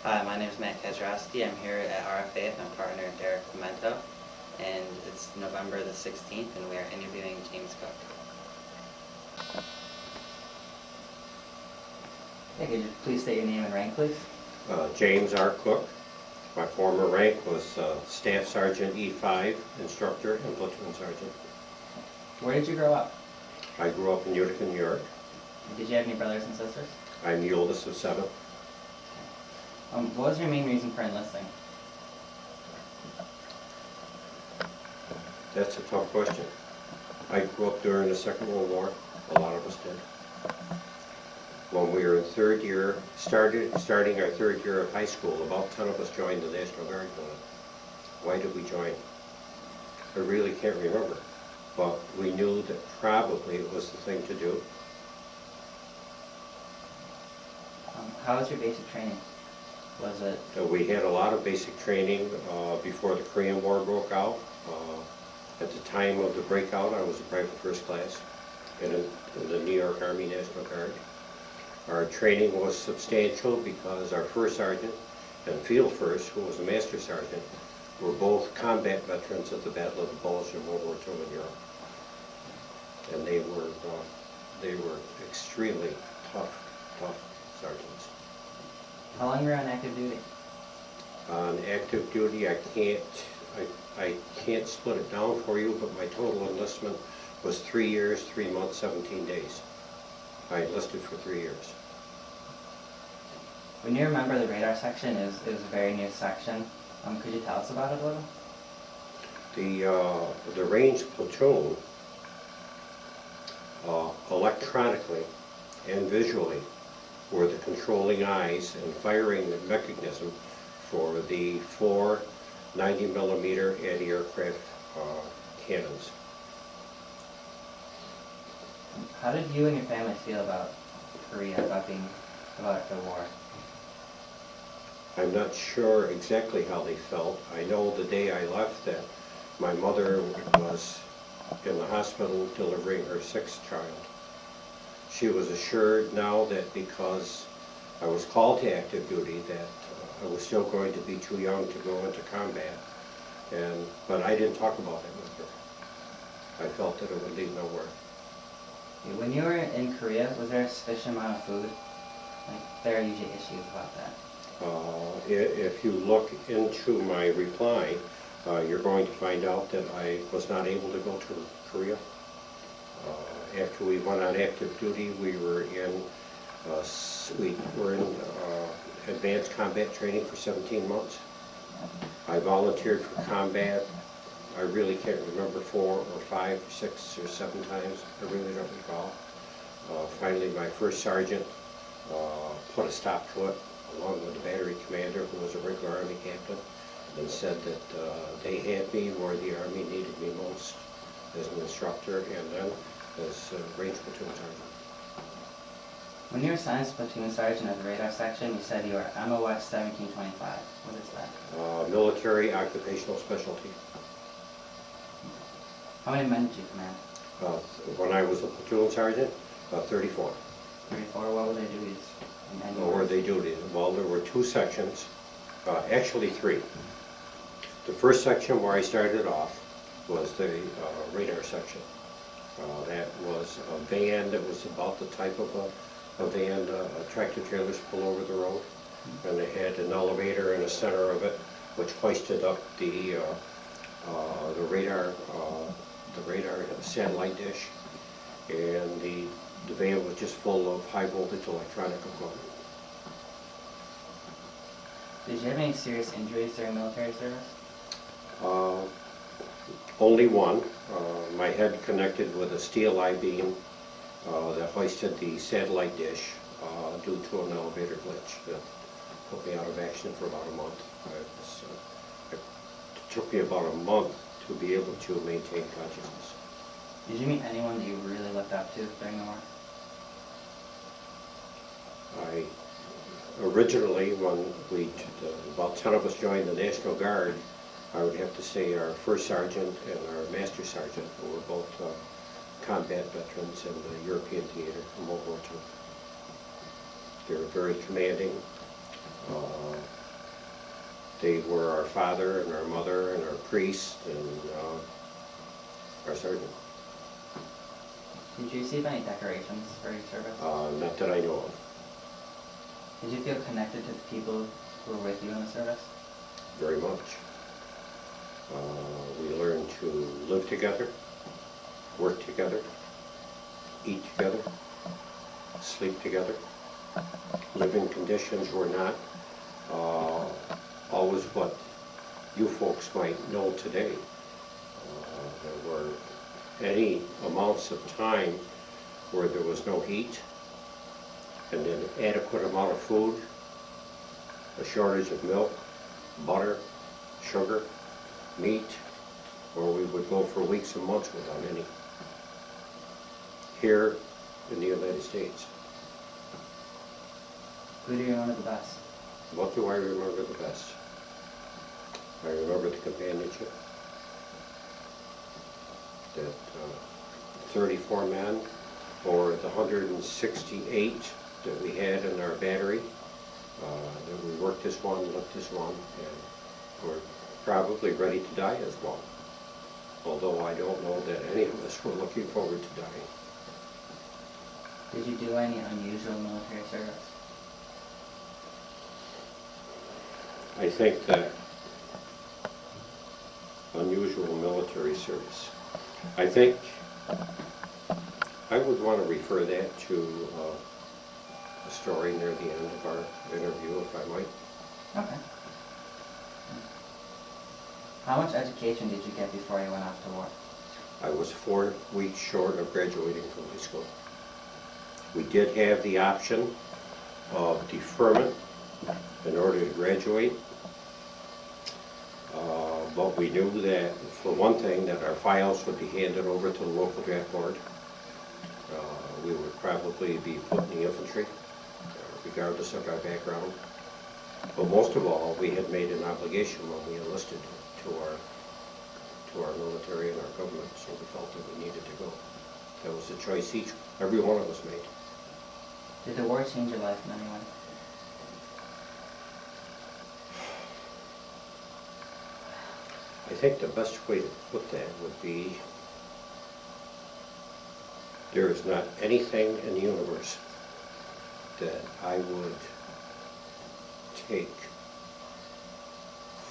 Hi, my name is Matt Kaczorowski. I'm here at RFA with my partner Derek Pomento, and it's November the 16th, and we are interviewing James Cook. Hey, could you please state your name and rank, please? James R. Cook. My former rank was Staff Sergeant E5, Instructor, and Platoon Sergeant. Where did you grow up? I grew up in Utica, New York. Did you have any brothers and sisters? I'm the oldest of 7. What was your main reason for enlisting? That's a tough question. I grew up during the Second World War. A lot of us did. When we were in third year, starting our third year of high school, about 10 of us joined the National Guard. Why did we join? I really can't remember. But we knew that probably it was the thing to do. How was your basic training? Was it? We had a lot of basic training before the Korean War broke out. At the time of the breakout, I was a private first class in the New York Army National Guard. Our training was substantial because our first sergeant and field first, who was a master sergeant, were both combat veterans of the Battle of the Bulge in World War II in Europe. And they were extremely tough sergeants. How long were you on active duty? On active duty, I can't split it down for you, but my total enlistment was 3 years, 3 months, 17 days. I enlisted for 3 years. When you remember the radar section, it was a very new section. Could you tell us about it a little? The range platoon, electronically and visually, were the controlling eyes and firing mechanism for the 4 90mm anti-aircraft cannons. How did you and your family feel about Korea, about the war? I'm not sure exactly how they felt. I know the day I left that my mother was in the hospital delivering her 6th child. She was assured now that because I was called to active duty that I was still going to be too young to go into combat, but I didn't talk about it with her. I felt that it would lead nowhere. When you were in Korea, was there a sufficient amount of food? There are usually issues about that. If you look into my reply, you're going to find out that I was not able to go to Korea. After we went on active duty, we were in advanced combat training for 17 months. I volunteered for combat. I really can't remember 4 or 5 or 6 or 7 times. I really don't recall. Finally, my first sergeant put a stop to it, along with the battery commander, who was a regular Army captain, and said that they had me where the Army needed me most, as an instructor and then as range platoon sergeant. When you were assigned as platoon sergeant of the radar section, you said you were MOS 1725. What is that? Military Occupational Specialty. How many men did you command? When I was a platoon sergeant, 34. 34. What were their duties? What were they duties? Well, there were 2 sections, actually 3. The first section where I started off was the radar section. That was a van that was about the type of a van tractor trailers pull over the road, and it had an elevator in the center of it, which hoisted up the radar satellite dish, and the van was just full of high voltage electronic equipment. Did you have any serious injuries during military service? Only one. My head connected with a steel I-beam that hoisted the satellite dish due to an elevator glitch that put me out of action for about a month. It took me about a month to be able to maintain consciousness. Did you meet anyone that you really looked up to during the war? Originally, when about 10 of us joined the National Guard, I would have to say our first sergeant and our master sergeant, who were both combat veterans in the European theater from World War II. They were very commanding. They were our father and our mother and our priest and our sergeant. Did you receive any decorations for your service? Not that I know of. Did you feel connected to the people who were with you in the service? Very much. We learned to live together, work together, eat together, sleep together. Living conditions were not always what you folks might know today. There were any amounts of time where there was no heat and an adequate amount of food, a shortage of milk, butter, sugar, meat, or we would go for weeks and months without any. Here in the United States. Who do you remember the best? What do I remember the best? I remember the companionship. That 34 men, or the 168 that we had in our battery, that we worked as one, lived as one, and were probably ready to die as one. Although I don't know that any of us were looking forward to dying. Did you do any unusual military service? I think that unusual military service. I think I would want to refer that to a story near the end of our interview, if I might. Okay. How much education did you get before you went off to war? I was 4 weeks short of graduating from high school. We did have the option of deferment in order to graduate, but we knew that, for one thing, that our files would be handed over to the local draft board. We would probably be put in the infantry, regardless of our background. But most of all, we had made an obligation when we enlisted to our military and our government, so we felt that we needed to go. That was a choice every one of us made. Did the war change your life in any way? I think the best way to put that would be, there is not anything in the universe that I would take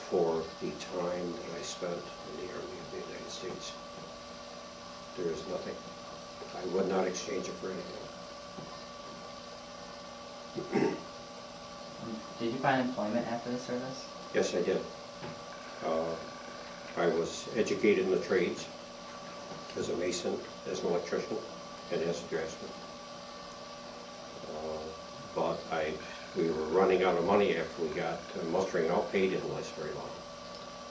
for the time that I spent in the Army of the United States. There is nothing. I would not exchange it for anything. Did you find employment after the service? Yes, I did. I was educated in the trades as a mason, as an electrician, and as a draftsman. But we were running out of money after we got mustering out pay didn't last very long.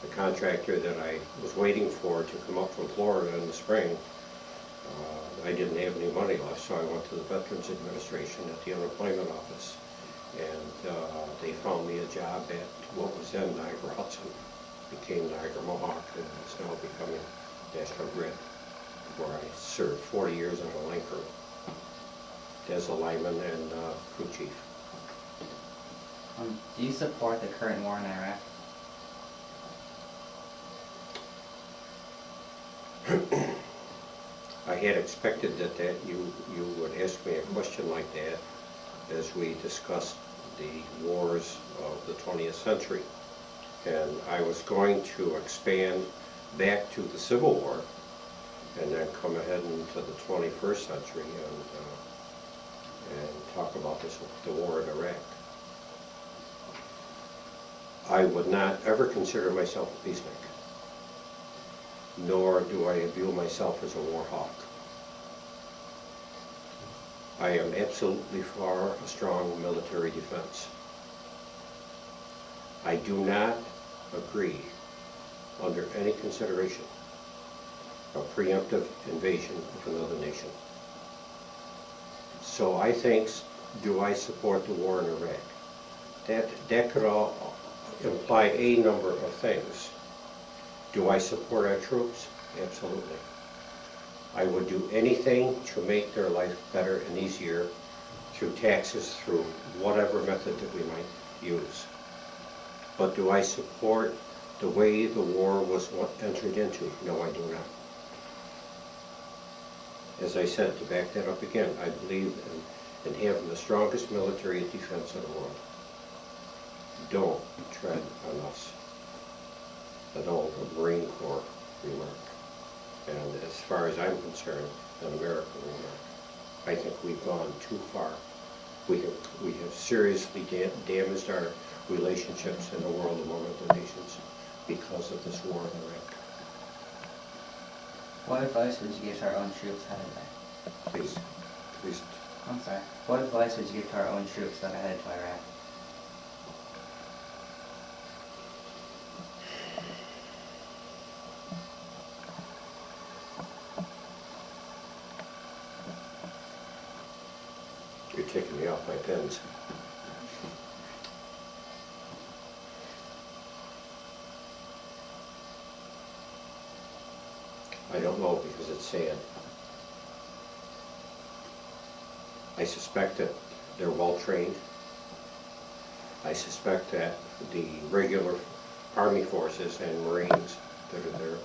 The contractor that I was waiting for to come up from Florida in the spring, I didn't have any money left, so I went to the Veterans Administration at the unemployment office, and they found me a job at what was then Niagara Hudson, became Niagara Mohawk, and it's now becoming National Grid, where I served 40 years on a line crew as a lineman and crew chief. Do you support the current war in Iraq? I had expected that you would ask me a question like that as we discussed the wars of the 20th century. And I was going to expand back to the Civil War and then come ahead into the 21st century and talk about the war in Iraq. I would not ever consider myself a peacemaker, nor do I view myself as a war hawk. I am absolutely for a strong military defense. I do not agree, under any consideration, a preemptive invasion of another nation. So I think, do I support the war in Iraq? That could all imply a number of things. Do I support our troops? Absolutely. I would do anything to make their life better and easier through taxes, through whatever method that we might use. But do I support the way the war was entered into? No, I do not. As I said, to back that up again, I believe in having the strongest military defense in the world. Don't tread on us. An old Marine Corps remark. And as far as I'm concerned, an American remark. I think we've gone too far. We have seriously damaged our relationships in the world among other nations because of this war in Iraq. What advice would you give to our own troops headed there? Please. I'm sorry. What advice would you give to our own troops that are headed to Iraq? You're taking me off my pins. I don't know because it's sad. I suspect that they're well trained. I suspect that the regular Army forces and Marines that are there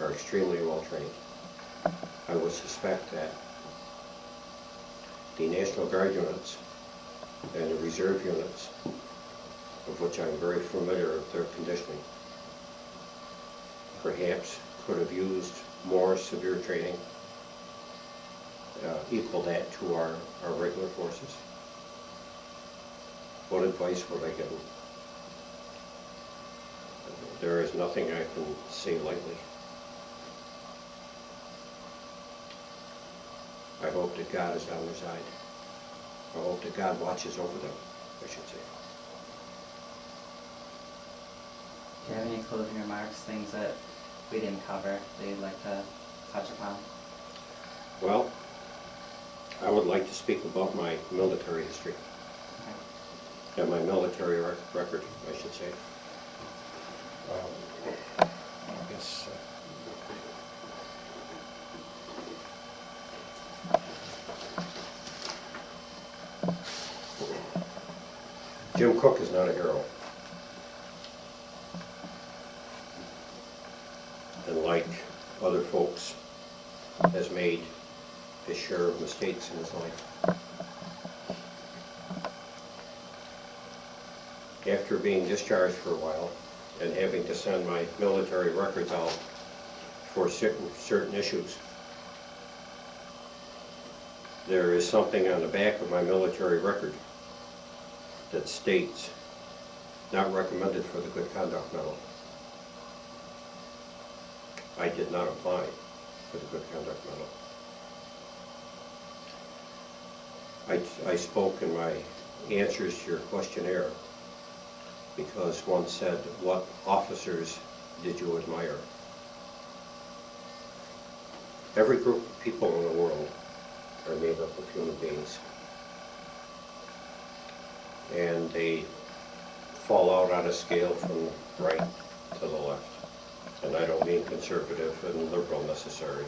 are extremely well trained. I would suspect that the National Guard units and the reserve units, of which I'm very familiar with their conditioning, perhaps could have used more severe training, equal that to our regular forces. What advice would I give them? There is nothing I can say lightly. I hope that God is on their side. I hope that God watches over them, I should say. Do you have any closing remarks, things that we didn't cover that you'd like to touch upon? Well, I would like to speak about my military history. Okay. And my military record, I should say. I guess. Jim Cook is not a hero. And like other folks, has made his share of mistakes in his life. After being discharged for a while and having to send my military records out for certain issues, there is something on the back of my military record that states, not recommended for the Good Conduct Medal. I did not apply for the Good Conduct Medal. I spoke in my answers to your questionnaire because one said, what officers did you admire? Every group of people in the world are made up of human beings. And they fall out on a scale from right to the left. And I don't mean conservative and liberal necessarily.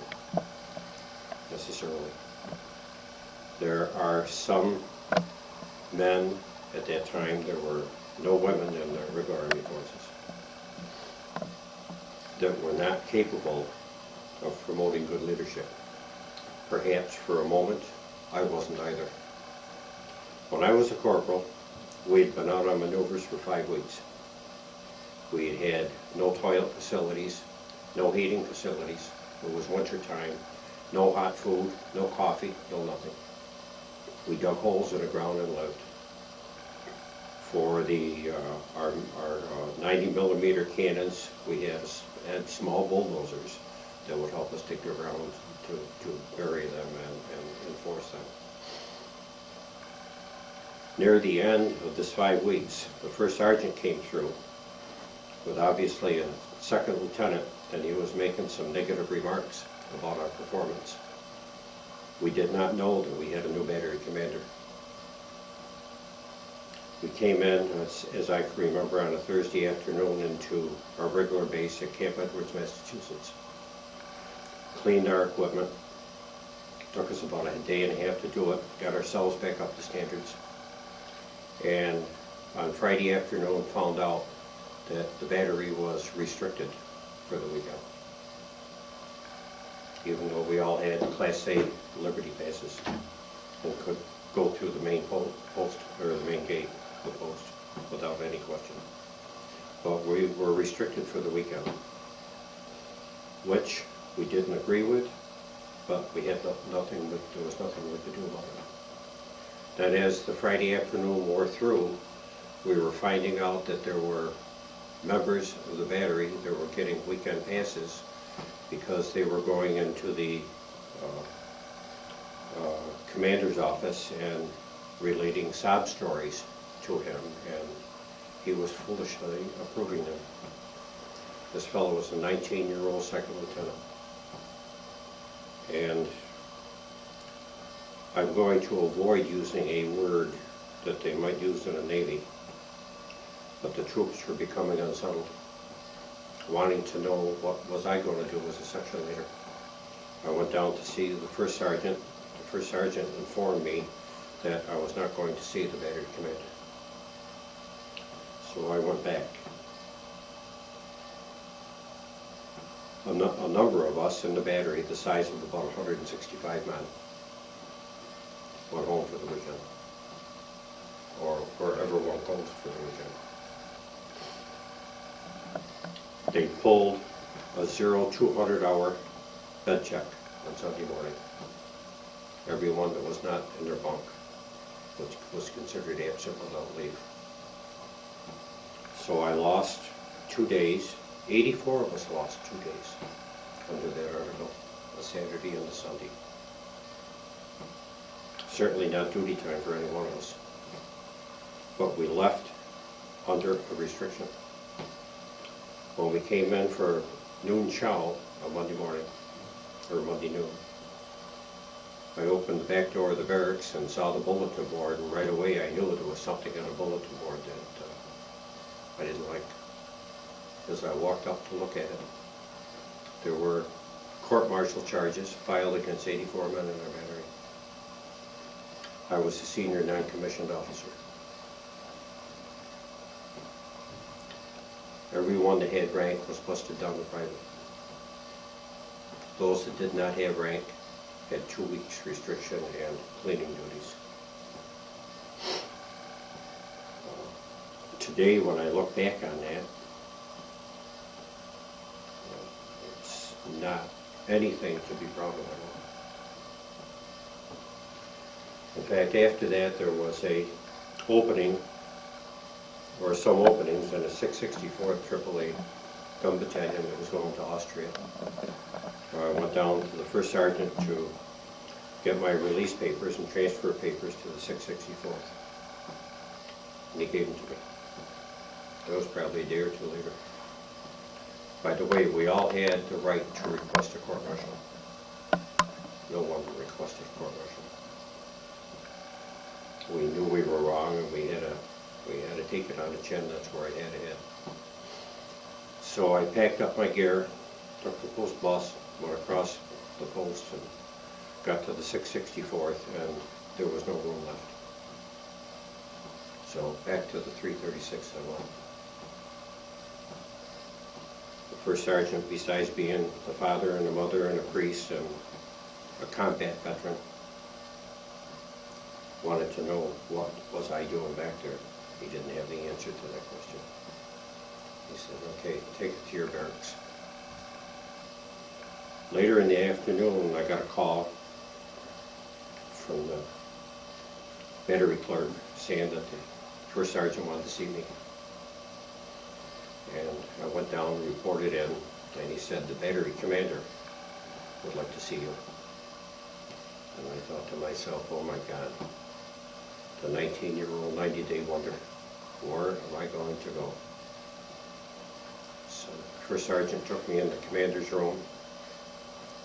There are some men at that time, there were no women in the regular Army forces, that were not capable of promoting good leadership. Perhaps for a moment, I wasn't either. When I was a corporal, we'd been out on maneuvers for 5 weeks. We had had no toilet facilities, no heating facilities. It was winter time, no hot food, no coffee, no nothing. We dug holes in the ground and lived. For our 90mm cannons, we had small bulldozers that would help us dig the ground to bury them and enforce them. Near the end of this 5 weeks, the first sergeant came through with obviously a second lieutenant, and he was making some negative remarks about our performance. We did not know that we had a new battery commander. We came in, as I can remember, on a Thursday afternoon into our regular base at Camp Edwards, Massachusetts. Cleaned our equipment. Took us about a day and a half to do it. Got ourselves back up to standards. And on Friday afternoon found out that the battery was restricted for the weekend. Even though we all had Class A Liberty passes and could go through the main post, or the main gate of the post, without any question. But we were restricted for the weekend, which we didn't agree with, but we had nothing, there was nothing we could do about it. Then as the Friday afternoon wore through, we were finding out that there were members of the battery that were getting weekend passes because they were going into the commander's office and relating sob stories to him, and he was foolishly approving them. This fellow was a 19-year-old second lieutenant. And I'm going to avoid using a word that they might use in the Navy, but the troops were becoming unsettled, wanting to know what was I going to do as a section leader. I went down to see the first sergeant. The first sergeant informed me that I was not going to see the battery commander. So I went back. A number of us in the battery, the size of about 165 men, went home for the weekend, or wherever one goes for the weekend. They pulled a 0-200 hour bed check on Sunday morning. Everyone that was not in their bunk was considered absent without leave. So I lost 2 days. 84 of us lost 2 days under that article, a Saturday and a Sunday. Certainly not duty time for any one of us. But we left under a restriction. When we came in for noon chow on Monday morning, or Monday noon, I opened the back door of the barracks and saw the bulletin board, and right away I knew there was something on the bulletin board that I didn't like. As I walked up to look at it, there were court-martial charges filed against 84 men in our battery. I was a senior non-commissioned officer. Everyone that had rank was busted down to private. Those that did not have rank had 2 weeks restriction and cleaning duties. Today, when I look back on that, it's not anything to be proud of at all. In fact, after that, there was a opening, or some openings, in a 664th AAA gun battalion that was going to Austria. I went down to the first sergeant to get my release papers and transfer papers to the 664th. And he gave them to me. That was probably a day or two later. By the way, we all had the right to request a court-martial. No one requested a court-martial. We knew we were wrong, and we had to take it on the chin. That's where I had to head. So I packed up my gear, took the post bus, went across the post, and got to the 664th, and there was no room left. So back to the 336 I went. The first sergeant, besides being the father and a mother and a priest and a combat veteran, wanted to know what was I doing back there. He didn't have the answer to that question. He said, okay, take it to your barracks. Later in the afternoon, I got a call from the battery clerk saying that the first sergeant wanted to see me. And I went down and reported in, and he said the battery commander would like to see you. And I thought to myself, oh my God, the 19-year-old 90-day wonder, where am I going to go? So the first sergeant took me in the commander's room,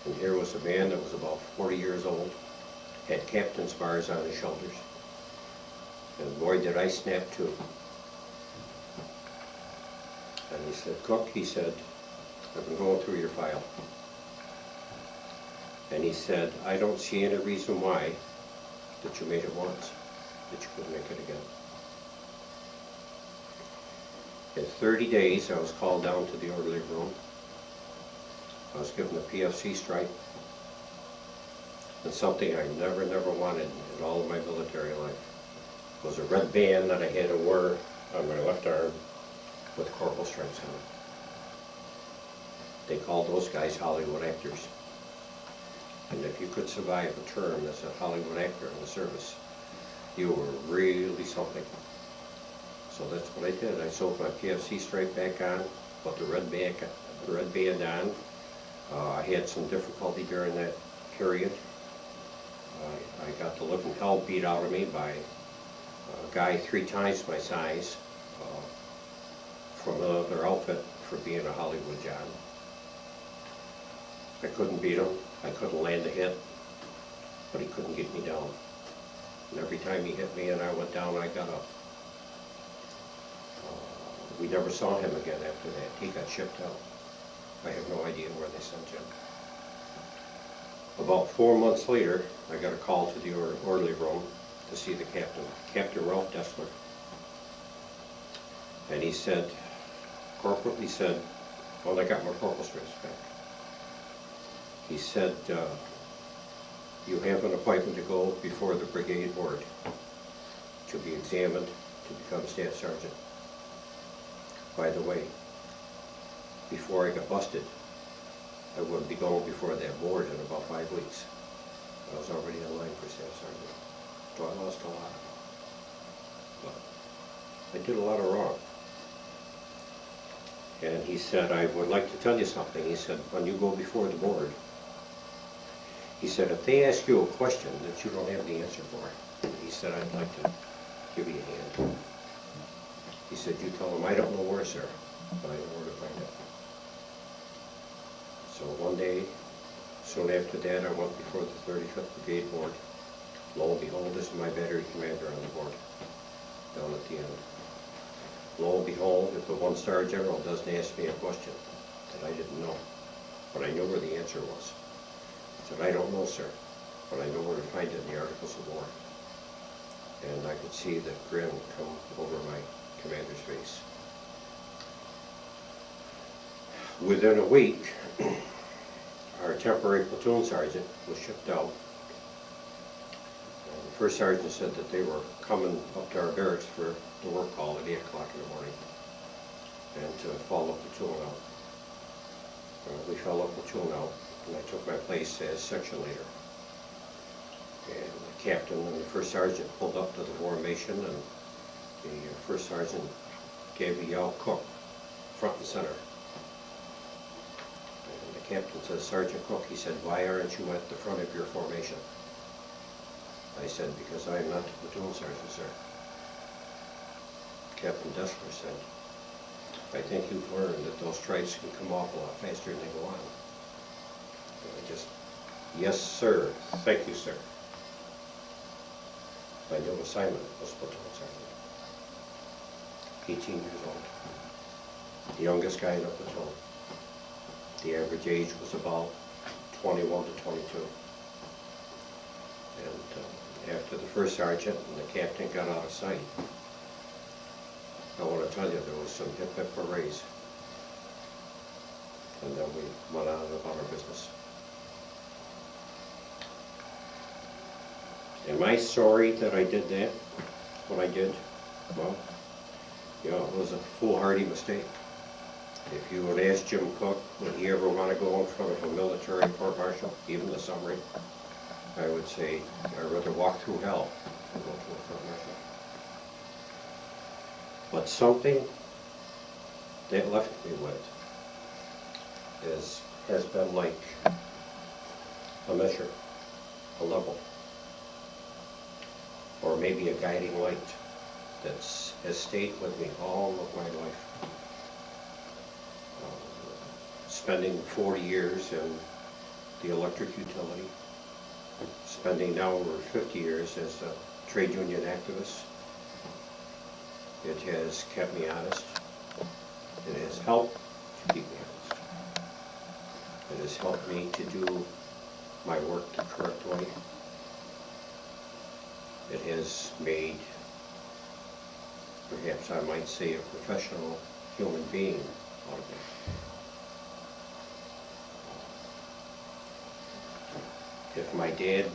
and here was a man that was about 40 years old, had captain's bars on his shoulders, and boy did I snap to. And he said, Cook, he said, I've been going through your file. And he said, I don't see any reason why that you made it once, that you couldn't make it again. In 30 days, I was called down to the orderly room. I was given a PFC stripe, and something I never wanted in all of my military life was a red band that I had to wear on my left arm with corporal stripes on it. They called those guys Hollywood actors. And if you could survive a term as a Hollywood actor in the service, you were really something. So that's what I did. I sewed my PFC stripe back on, put the red band on. I had some difficulty during that period. I got the living hell beat out of me by a guy 3 times my size from another outfit for being a Hollywood John. I couldn't beat him. I couldn't land a hit, but he couldn't get me down. And every time he hit me and I went down, I got up. We never saw him again after that. He got shipped out. I have no idea where they sent him. About 4 months later, I got a call to the orderly room to see the captain, Captain Ralph Dessler. And he said, Corporal, he said, well, I got my corporal stripes back. He said, you have an appointment to go before the brigade board to be examined to become a staff sergeant. By the way, before I got busted, I wouldn't be going before that board in about 5 weeks. I was already in line for staff sergeant. So I lost a lot. But I did a lot of wrong. And he said, I would like to tell you something. He said, when you go before the board, he said, if they ask you a question that you don't have the answer for, he said, I'd like to give you a hand. He said, you tell them, I don't know where, sir, but I know where to find it. So one day, soon after that, I went before the 35th Brigade Board. Lo and behold, this is my battery commander on the board, down at the end. Lo and behold, if the 1-star general doesn't ask me a question that I didn't know, but I knew where the answer was. I said, I don't know, sir, but I know where to find it in the Articles of War. And I could see the grin come over my commander's face. Within a week, our temporary platoon sergeant was shipped out. And the first sergeant said that they were coming up to our barracks for the work call at 8 o'clock in the morning and to follow platoon out. We followed platoon out, and I took my place as section leader. And the captain and the first sergeant pulled up to the formation, and the first sergeant gave a yell, Cook, front and center. And the captain says, Sergeant Cook, he said, why aren't you at the front of your formation? I said, because I am not the platoon sergeant, sir. Captain Dessler said, I think you've learned that those stripes can come off a lot faster than they go on. And I just, yes, sir. Thank you, sir. My new assignment was platoon sergeant. 18 years old. The youngest guy in the platoon. The average age was about 21 to 22. And after the first sergeant and the captain got out of sight, I want to tell you, there was some hip hoorays. And then we went on about our business. Am I sorry that I did that, what I did? Well, you know, it was a foolhardy mistake. If you would ask Jim Cook, would he ever want to go in front of a military court-martial, even the summary, I would say, I'd rather walk through hell than go to a court-martial. But something that left me with has been like a measure, a level, or maybe a guiding light that has stayed with me all of my life. Spending 40 years in the electric utility, spending now over 50 years as a trade union activist. It has kept me honest. It has helped to keep me honest. It has helped me to do my work the correct way. It has made, perhaps I might say, a professional human being out of me. If my dad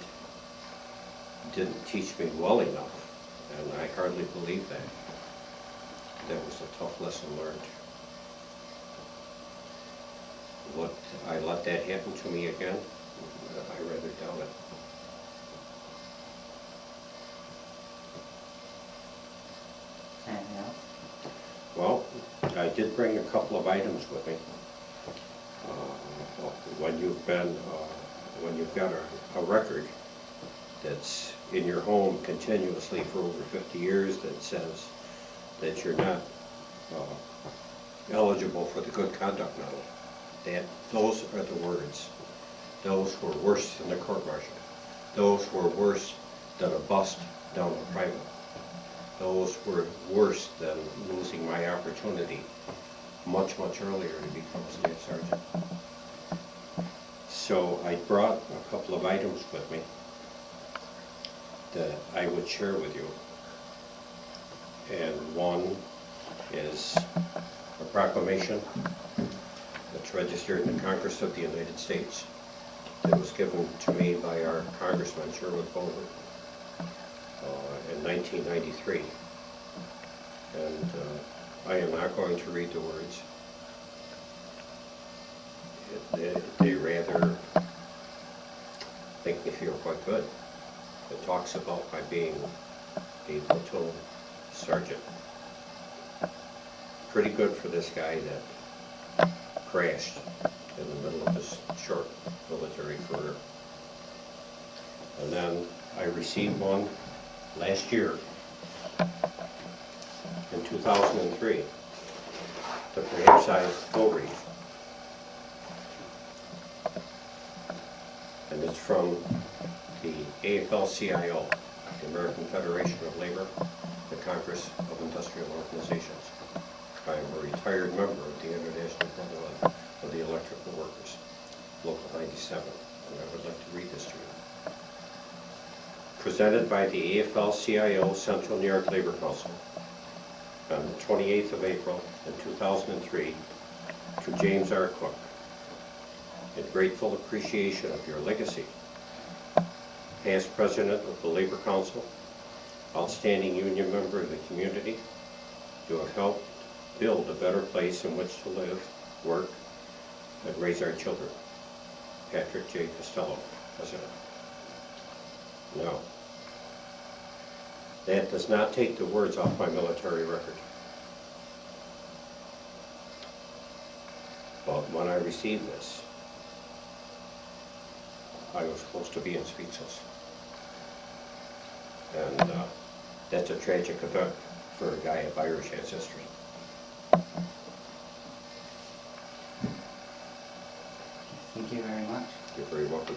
didn't teach me well enough, and I hardly believe that, that was a tough lesson learned. Would I let that happen to me again? I rather doubt it. Anything else? Well, I did bring a couple of items with me. When you've got a record that's in your home continuously for over 50 years that says that you're not eligible for the good conduct medal, those are the words. Those were worse than the court-martial. Those were worse than a bust down the private. Those were worse than losing my opportunity much, much earlier to become a staff sergeant. So I brought a couple of items with me that I would share with you. And one is a proclamation that's registered in the Congress of the United States. It was given to me by our Congressman, Sherwood Bowman, in 1993. And I am not going to read the words. They rather make me feel quite good. It talks about my being a platoon sergeant. Pretty good for this guy that crashed in the middle of his short military career. And then I received one last year in 2003 that perhaps I will read. And it's from the AFL-CIO, the American Federation of Labor, the Congress of Industrial Organizations. I am a retired member of the International Brotherhood of the Electrical Workers, Local 97, and I would like to read this to you. Presented by the AFL-CIO Central New York Labor Council on the 28th of April in 2003 to James R. Cook, in grateful appreciation of your legacy, past president of the Labor Council, outstanding union member of the community, you have helped build a better place in which to live, work, and raise our children. Patrick J. Costello, President. No. That does not take the words off my military record. But when I received this, I was close to being speechless. And that's a tragic event for a guy of Irish ancestry. Thank you very much. You're very welcome.